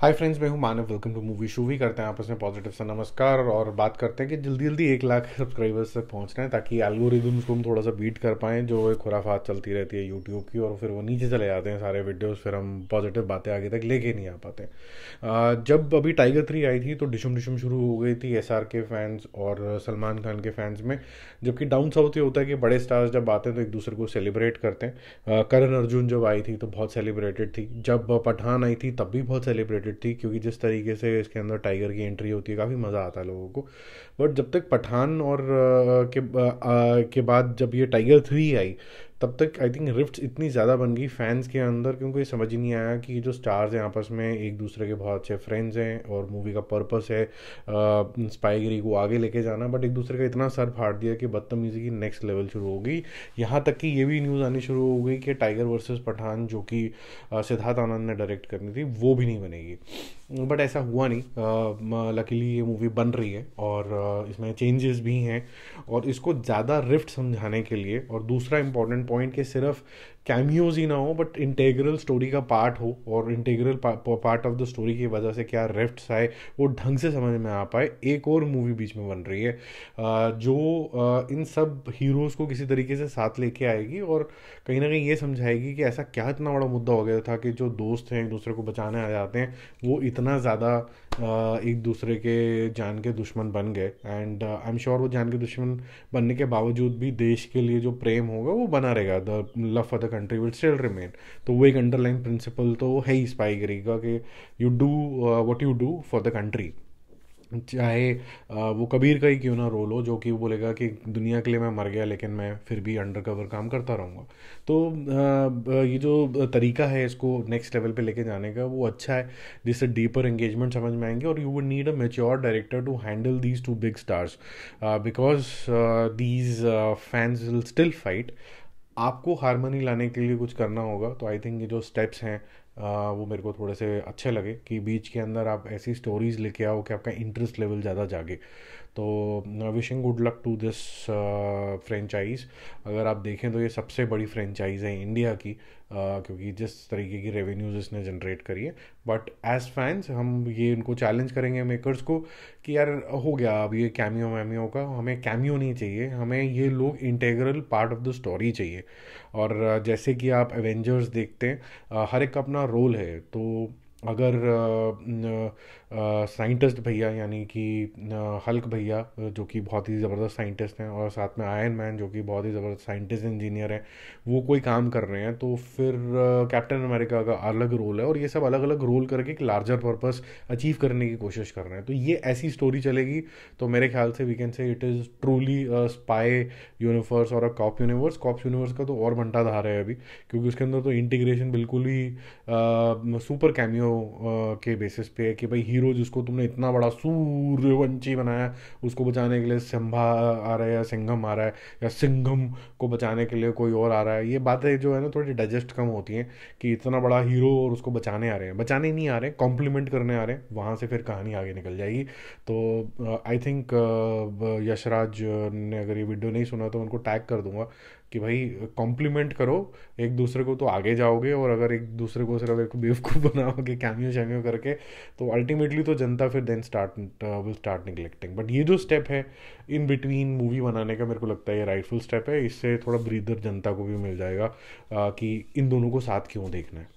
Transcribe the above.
हाय friends, मैं हूं Manav. Welcome to movie शूवी। करते हैं आपस में पॉजिटिव सा नमस्कार और बात करते हैं कि जल्दी जल्दी 1 लाख सब्सक्राइबर्स तक पहुंचना है ताकि एल्गोरिदम्स को हम थोड़ा सा बीट कर पाएँ। जो एक खुराफात चलती रहती है यूट्यूब की और फिर वो नीचे चले जाते हैं सारे वीडियोस, फिर हम पॉजिटिव बातें आगे तक लेके नहीं आ पाते। जब अभी टाइगर 3 आई थी तो डिशुम डिशुम शुरू हो गई थी SR के फैंस और सलमान खान के फैंस में। जबकि डाउन साउथ ये होता है कि बड़े स्टार्स जब आते हैं तो एक दूसरे को सेलिब्रेट करते हैं। करण अर्जुन जब आई थी तो बहुत सेलिब्रेटेड थी। जब पठान आई थी तब भी बहुत सेलिब्रेटेड थी, क्योंकि जिस तरीके से इसके अंदर टाइगर की एंट्री होती है काफ़ी मज़ा आता है लोगों को। बट जब तक पठान और के बाद जब ये टाइगर 3 आई, तब तक आई थिंक रिफ्ट इतनी ज़्यादा बन गई फैंस के अंदर, क्योंकि ये समझ ही नहीं आया कि ये जो स्टार्स हैं आपस में एक दूसरे के बहुत अच्छे फ्रेंड्स हैं और मूवी का पर्पस है स्पाईगिरी को आगे लेके जाना। बट एक दूसरे का इतना सर फाड़ दिया कि बदतमीजी की नेक्स्ट लेवल शुरू हो गई। यहाँ तक कि ये भी न्यूज़ आनी शुरू हो गई कि टाइगर वर्सेस पठान, जो कि सिद्धार्थ आनंद ने डायरेक्ट करनी थी, वो भी नहीं बनेगी। बट ऐसा हुआ नहीं। लकीली ये मूवी बन रही है और इसमें चेंजेस भी हैं। और इसको ज़्यादा रिफ्ट समझाने के लिए, और दूसरा इंपॉर्टेंट पॉइंट कि सिर्फ कैमियोज ही ना हो बट इंटेग्रल स्टोरी का पार्ट हो, और integral part of the story की वजह से क्या रिफ्ट्स आए वो ढंग से समझ में आ पाए, एक और मूवी बीच में बन रही है जो इन सब हीरोज़ को किसी तरीके से साथ लेके आएगी और कहीं ना कहीं ये समझाएगी कि ऐसा क्या इतना बड़ा मुद्दा हो गया था कि जो दोस्त हैं एक दूसरे को बचाने आ जाते हैं वो इतना ज़्यादा एक दूसरे के जान के दुश्मन बन गए। एंड आई एम श्योर वो जान के दुश्मन बनने के बावजूद भी देश के लिए जो प्रेम होगा वो बना रहेगा। The love for the country will still remain. तो वो एक अंडरलाइन प्रिंसिपल तो है ही स्पाईगिरी का कि you do what you do for the country. चाहे वो कबीर का ही क्यों ना रोल हो, जो कि वो बोलेगा कि दुनिया के लिए मैं मर गया लेकिन मैं फिर भी अंडर कवर काम करता रहूँगा। तो ये जो तरीका है इसको नेक्स्ट लेवल पे लेके जाने का वो अच्छा है, जिससे डीपर एंगेजमेंट समझ में आएंगे। और you would need a mature director to handle these two big stars because these fans will still fight. आपको हारमोनी लाने के लिए कुछ करना होगा। तो आई थिंक ये जो स्टेप्स हैं वो मेरे को थोड़े से अच्छे लगे कि बीच के अंदर आप ऐसी स्टोरीज लेके आओ कि आपका इंटरेस्ट लेवल ज़्यादा जागे। तो wishing good luck to this franchise. अगर आप देखें तो ये सबसे बड़ी फ्रेंचाइज है इंडिया की, क्योंकि जिस तरीके की रेवेन्यूज इसने जनरेट करी है। बट एज फैंस हम ये इनको चैलेंज करेंगे मेकर्स को कि यार हो गया अब ये कैमियो वैमियो का, हमें कैमियो नहीं चाहिए, हमें ये लोग integral part of the story चाहिए। और जैसे कि आप एवेंजर्स देखते हैं, हर एक का अपना रोल है। तो अगर साइंटिस्ट भैया यानी कि हल्क भैया जो कि बहुत ही ज़बरदस्त साइंटिस्ट हैं, और साथ में आयरन मैन जो कि बहुत ही ज़बरदस्त साइंटिस्ट इंजीनियर हैं, वो कोई काम कर रहे हैं, तो फिर कैप्टन अमेरिका का अलग रोल है। और ये सब अलग अलग रोल करके एक लार्जर पर्पस अचीव करने की कोशिश कर रहे हैं। तो ये ऐसी स्टोरी चलेगी तो मेरे ख्याल से we can say it is truly spy universe और a cop universe. Cop universe का तो और बंटाधार है अभी, क्योंकि उसके अंदर तो इंटीग्रेशन बिल्कुल ही सुपर कैमियो के बेसिस पे है कि भाई हीरो जिसको तुमने इतना बड़ा सूर्यवंशी बनाया, उसको बचाने के लिए सिम्बा आ रहा है या सिंघम आ रहा है, या सिंघम को बचाने के लिए कोई और आ रहा है। ये बातें जो है ना थोड़ी डाइजेस्ट कम होती हैं कि इतना बड़ा हीरो और उसको बचाने आ रहे हैं, बचाने नहीं आ रहे हैं, कॉम्प्लीमेंट करने आ रहे हैं। वहाँ से फिर कहानी आगे निकल जाएगी। तो आई थिंक यशराज ने अगर ये वीडियो नहीं सुना तो उनको टैग कर दूंगा कि भाई कॉम्प्लीमेंट करो एक दूसरे को तो आगे जाओगे। और अगर एक दूसरे को सिर्फ एक बेवकूफ़ बनाओगे कैमियो शैमियो करके, तो अल्टीमेटली तो जनता फिर then will start neglecting. But ये जो स्टेप है इन बिटवीन मूवी बनाने का, मेरे को लगता है ये राइटफुल स्टेप है। इससे थोड़ा ब्रीदर जनता को भी मिल जाएगा कि इन दोनों को साथ क्यों देखना है।